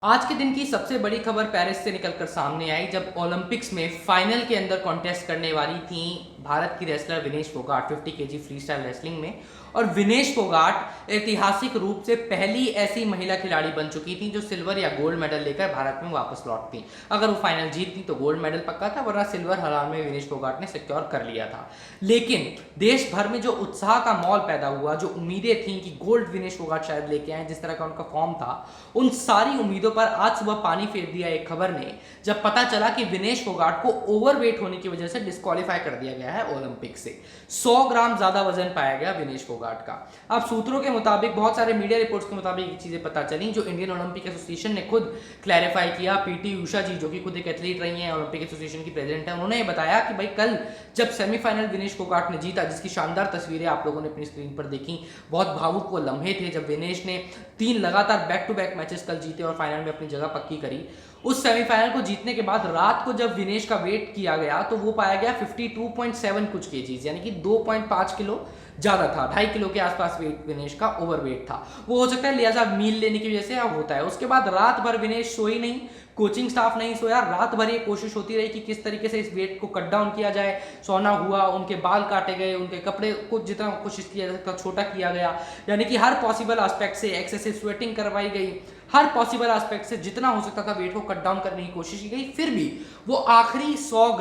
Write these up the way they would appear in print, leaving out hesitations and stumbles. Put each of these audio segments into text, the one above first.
आज के दिन की सबसे बड़ी खबर पेरिस से निकलकर सामने आई जब ओलंपिक्स में फाइनल के अंदर कॉन्टेस्ट करने वाली थी भारत की wrestler Vinesh Phogat 50 KG free style wrestling में। और विनेश फोगाट ऐतिहासिक रूप से पहली ऐसी महिला खिलाड़ी बन चुकी थी जो सिल्वर या गोल्ड मेडल लेकर भारत में वापस लौटती। अगर वो फाइनल जीतती तो गोल्ड मेडल पक्का था, वरना सिल्वर हरार में विनेश फोगाट ने सिक्योर कर लिया था। लेकिन देश भर में जो उत्साह का माहौल पैदा हुआ, जो उम्मीदें थी कि गोल्ड विनेश फोगाट शायद लेके आए, जिस तरह का उनका फॉर्म था, उन सारी उम्मीदों पर आज सुबह पानी फेर दिया एक खबर ने, जब पता चला कि विनेश फोगाट को ओवरवेट होने की वजह से डिस्क्वालीफाई कर दिया गया है ओलंपिक से। 100 ग्राम ज्यादा वजन पाया गया विनेश फोगाट का। अब सूत्रों के मुताबिक, बहुत सारे मीडिया रिपोर्ट्स के मुताबिक ये चीजें पता चली, जो इंडियन ओलंपिक एसोसिएशन ने खुद क्लैरिफाई किया। पीटी उषा जी, जो कि खुद एक एथलीट रही हैं, ओलंपिक एसोसिएशन की प्रेसिडेंट है, उन्होंने बताया कि भाई कल जब सेमीफाइनल विनेश फोगाट ने जीता, जिसकी शानदार तस्वीरें आप लोगों ने अपनी स्क्रीन पर देखी, बहुत भावुक वो लम्हे थे जब विनेश ने 3 लगातार बैक टू बैक मैचेस कल जीते और फाइनल में अपनी जगह पक्की करी। उस सेमीफाइनल को जीतने के बाद रात को जब विनेश का वेट किया गया तो वो पाया गया 52.7 कुछ केजीज, यानी कि 2.5 किलो ज्यादा था। 2.5 किलो के आसपास वेट विनेश का ओवर वेट था। वो हो सकता है लिहाजा मील लेने की वजह से होता है। उसके बाद रात भर विनेश सोई नहीं, कोचिंग स्टाफ नहीं सोया। रात भर ये कोशिश होती रही कि किस तरीके से इस वेट को कट डाउन किया जाए। सोना हुआ, उनके बाल काटे गए, उनके कपड़े को जितना कोशिश किया जा सकता छोटा किया गया, यानी कि हर पॉसिबल एस्पेक्ट से एक्सेसिव स्वेटिंग करवाई गई, हर पॉसिबल एस्पेक्ट से जितना हो सकता था वेट को कट डाउन करने की कोशिश की गई। फिर भी वो आखिरी 100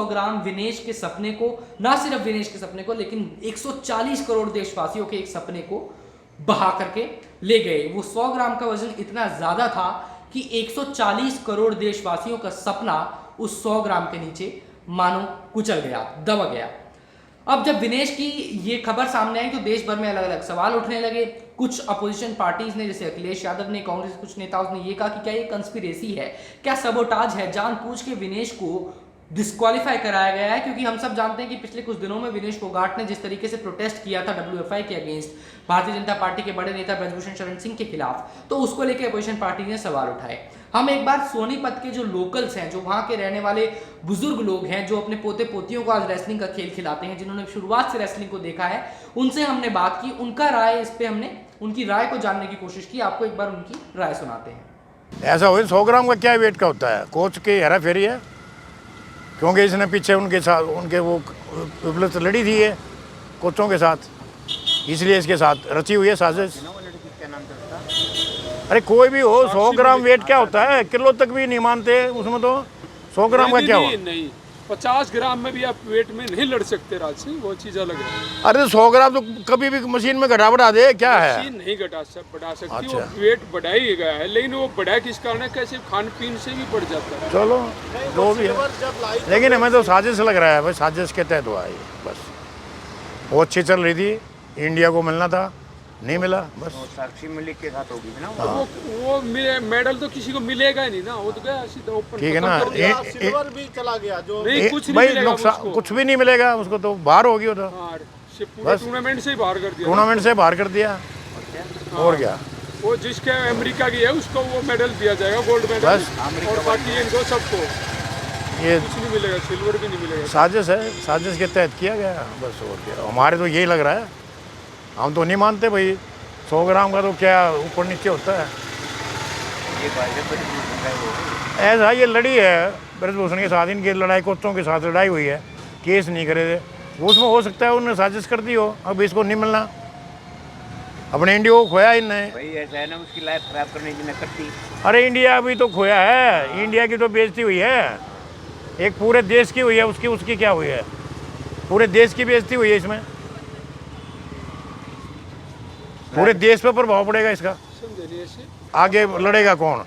ग्राम विनेश के सपने को, ना सिर्फ विनेश के सपने को, लेकिन 140 करोड़ देशवासियों के एक सपने को बहा करके ले गए। वो 100 ग्राम का वजन इतना ज्यादा था कि 140 करोड़ देशवासियों का सपना उस 100 ग्राम के नीचे मानो कुचल गया, दबा गया। अब जब विनेश की ये खबर सामने आई तो देश भर में अलग अलग सवाल उठने लगे। कुछ अपोजिशन पार्टीज ने, जैसे अखिलेश यादव ने, कांग्रेस के कुछ नेताओं ने ये कहा कि क्या ये कंस्पिरेसी है, क्या सबोटाज है, जानबूझ के विनेश को डिस्क्वालीफाई कराया गया है। क्योंकि हम सब जानते हैं कि पिछले कुछ दिनों में विनेश फोगाट ने जिस तरीके से प्रोटेस्ट किया था डब्ल्यूएफआई के अगेंस्ट, भारतीय जनता पार्टी के बड़े नेता ब्रजभूषण शरण सिंह के खिलाफ, तो उसको लेकर अपोजिशन पार्टी ने सवाल उठाए। हम एक बार सोनीपत के जो लोकल्स हैं, जो वहां के रहने वाले बुजुर्ग लोग हैं, जो अपने पोते पोतियों को आज रेसलिंग का खेल खिलाते हैं, जिन्होंने शुरुआत से रेसलिंग को देखा है, उनसे हमने बात की। उनका राय इस पे, हमने उनकी राय को जानने की कोशिश की। आपको एक बार उनकी राय सुनाते हैं। ऐसा हो 100 ग्राम का क्या वेट का होता है? कोच की हेरा फेरी है, क्योंकि इसने पीछे उनके साथ उनके वो विपरीत लड़ी थी है कोचों के साथ, इसलिए इसके साथ रची हुई है साजिश। अरे कोई भी हो, 100 ग्राम वेट क्या होता है? किलो तक भी नहीं मानते उसमें, तो 100 ग्राम का क्या हो? नहीं, 50 ग्राम में भी आप वेट में नहीं लड़ सकते राज सिंह, वो चीज़ अलग है। अरे 100 ग्राम तो कभी भी मशीन में घटा बढ़ा दे, क्या है? मशीन नहीं बढ़ा सकती। अच्छा। वो वेट बढ़ाया ही गया है, लेकिन वो बढ़ाया किस कारण है? कैसे खान पीन से भी बढ़ जाता है। चलो जो भी है, लेकिन हमें तो साजिश लग रहा है भाई, साजिश के तहत हुआ है ये, बस। वो अच्छी चल रही थी, इंडिया को मिलना था, नहीं मिला, बस। साक्षी मलिक के साथ होगी ना वो मेडल तो किसी को मिलेगा ही नहीं ना, वो तो गया सीधा ओपन। ठीक है ना, सिल्वर भी चला गया जो नहीं, कुछ नहीं भाई मिलेगा नुकसान, उसको। कुछ भी नहीं मिलेगा उसको, तो बाहर होगी वो तो। हाँ, पूरे टूर्नामेंट से ही बाहर कर दिया। टूर्नामेंट से बाहर कर दिया, और क्या। वो जिसके अमेरिका की है उसको वो मेडल दिया जाएगा, गोल्ड मेडल, बस। और बाकी इनको सबको ये कुछ नहीं मिलेगा, सिल्वर भी नहीं मिलेगा। साजिश है, साजिश के तहत किया गया, बस। और क्या, हमारे तो यही लग रहा है, हम तो नहीं मानते भाई 100 ग्राम का तो क्या ऊपर नीचे होता है। ऐसा ये लड़ी है ब्रजभूषण के साथ, इनकी लड़ाई कोचों के साथ लड़ाई हुई है, केस नहीं करे थे वो, उसमें हो सकता है उन्होंने साजिश कर दी हो, अब इसको नहीं मिलना। अपने इंडिया को खोया इनने भाई, ऐसा है ना, उसकी लाइफ खराब करने की न करती। अरे इंडिया अभी तो खोया है, इंडिया की तो बेइज्जती हुई है, एक पूरे देश की हुई है, उसकी क्या हुई है? पूरे देश की बेइज्जती हुई है इसमें, पूरे देश पे प्रभाव पड़ेगा इसका। आगे लड़ेगा कौन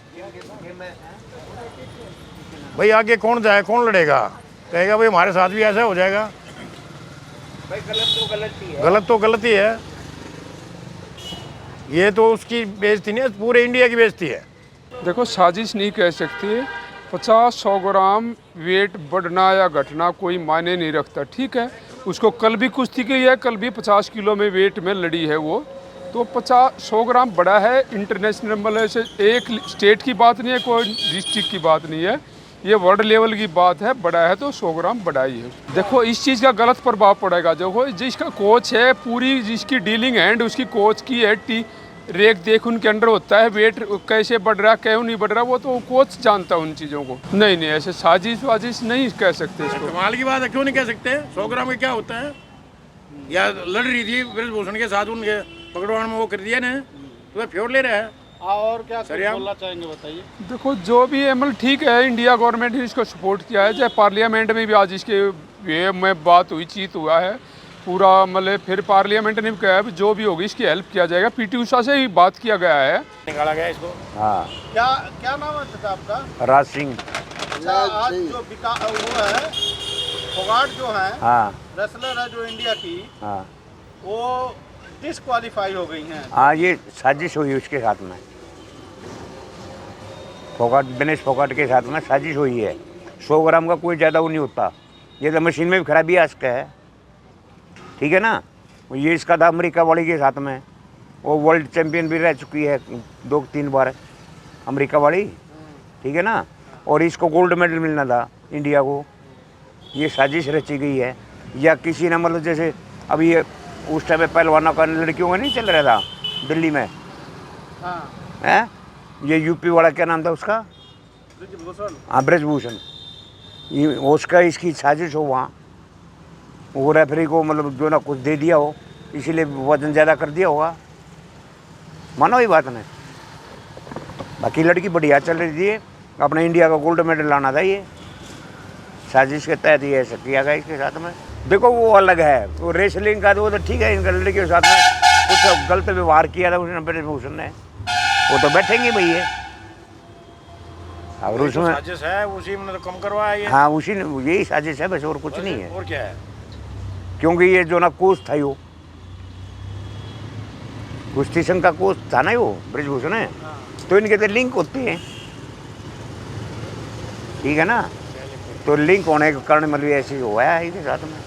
भाई? आगे कौन जाए, कौन लड़ेगा? कहेगा भाई हमारे साथ भी ऐसा हो जाएगा। भाई गलत तो गलत ही है, गलत तो गलत ही है, ये तो उसकी बेइज्जती नहीं है, पूरे इंडिया की बेइज्जती है। देखो, साजिश नहीं कह सकती। 50-100 ग्राम वेट बढ़ना या घटना कोई मायने नहीं रखता, ठीक है। उसको कल भी कुश्ती की है, कल भी 50 किलो में वेट में लड़ी है वो, तो 50-100 ग्राम बड़ा है। इंटरनेशनल लेवल से एक स्टेट की बात नहीं है, कोई डिस्ट्रिक्ट की बात नहीं है, ये वर्ल्ड लेवल की बात है। बड़ा है तो 100 ग्राम बड़ा ही है। देखो, इस चीज़ का गलत प्रभाव पड़ेगा। देखो, जिसका कोच है, पूरी जिसकी डीलिंग हैंड उसकी कोच की है, रेक देख उनके अंडर होता है, वेट कैसे बढ़ रहा क्यों नहीं बढ़ रहा वो तो कोच जानता है उन चीज़ों को। नहीं नहीं, ऐसे साजिश वाजिश नहीं कह सकते इसको। कमाल की बात है, क्यों नहीं कह सकते? 100 ग्राम का क्या होता है? या लड़ रही थी ब्रजभूषण के साथ, उनके पकड़वान में वो कर दिया ना, तो फ्योर ले रहा है। और क्या सर, आप- बोलना चाहेंगे बताइए। देखो जो भी है मतलब ठीक है, इंडिया गवर्नमेंट ने इसको सपोर्ट किया है, चाहे पार्लियामेंट में भी आज इसके ये में बात हुई, चीत हुआ है पूरा, मतलब फिर पार्लियामेंट ने भी कहा है जो भी होगी इसकी हेल्प किया जाएगा। पीटी उषा से ही बात किया गया है। निकाला गया इसको। हाँ, क्या क्या नाम है चाचा आपका? राज सिंह। अच्छा, आज जो वो है फोगाट जो है हाँ रेसलर है जो इंडिया की, हाँ वो डिसक्वालीफाई हो गई हैं। हाँ, ये साजिश हुई उसके साथ में, फोगाट, विनेश फोगाट के साथ में साजिश हुई है। 100 ग्राम का कोई ज़्यादा वो नहीं होता, ये तो मशीन में भी खराबी आज का है, ठीक है ना। ये इसका था अमेरिका वाली के साथ में, वो वर्ल्ड चैंपियन भी रह चुकी है 2-3 बार अमेरिका वाली, ठीक है ना। और इसको गोल्ड मेडल मिलना था इंडिया को, ये साजिश रची गई है। या किसी ने मतलब जैसे अभी ये उस टाइम पे पहलवानों का लड़कियों का नहीं चल रहा था दिल्ली में, हाँ, हैं, ये यूपी वाला क्या नाम था उसका, ब्रिजभूषण। हाँ ब्रजभूषण, ये उसका इसकी साजिश हो वहाँ, वो रेफरी को मतलब जो ना कुछ दे दिया हो, इसीलिए वजन ज़्यादा कर दिया होगा, मानो ये बात नहीं। बाकी लड़की बढ़िया चल रही थी, अपने इंडिया का गोल्ड मेडल लाना था, ये साजिश के तहत ये ऐसा किया गया इसके साथ में। देखो वो अलग है, वो रेसलिंग का तो ठीक है, इनका लड़की के साथ में कुछ गलत व्यवहार किया था उसने ब्रजभूषण ने, वो तो बैठेंगे भाई ये, और उसमें साजिश है, उसी में तो कम करवाया ये। हाँ उसी ने, यही साजिश है बस, और कुछ नहीं है। और क्या है? क्योंकि ये जो ना कोच था, वो कुश्ती संघ का कोच था ना वो ब्रजभूषण है, तो इनके तो लिंक होते हैं, ठीक है ना। तो लिंक होने के कारण मतलब ऐसे हुआ है इसके साथ में।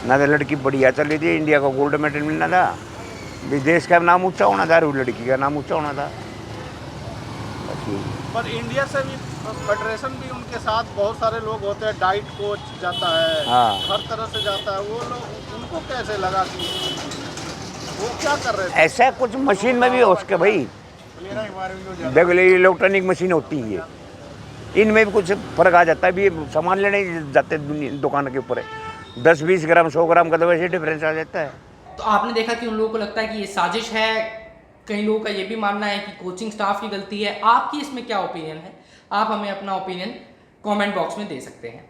ना तो लड़की बढ़िया चल रही थी, इंडिया का गोल्ड मेडल मिलना था, विदेश का नाम ऊंचा होना था, और लड़की का नाम ऊंचा होना था। पर इंडिया से भी फेडरेशन भी उनके साथ बहुत सारे लोग होते हैं, डाइट कोच जाता है, हाँ। हर तरह से जाता है, वो लोग उनको कैसे लगा कि वो क्या कर रहे थे? ऐसा कुछ मशीन में भी हो उसके भाई, देखो ये इलेक्ट्रॉनिक मशीन होती है, इनमें भी कुछ फर्क आ जाता है। भी सामान लेने जाते दुकान के ऊपर 10-20 ग्राम 100 ग्राम का तो वैसे डिफरेंस आ जाता है। तो आपने देखा कि उन लोगों को लगता है कि ये साजिश है, कई लोगों का ये भी मानना है कि कोचिंग स्टाफ की गलती है। आपकी इसमें क्या ओपिनियन है? आप हमें अपना ओपिनियन कमेंट बॉक्स में दे सकते हैं।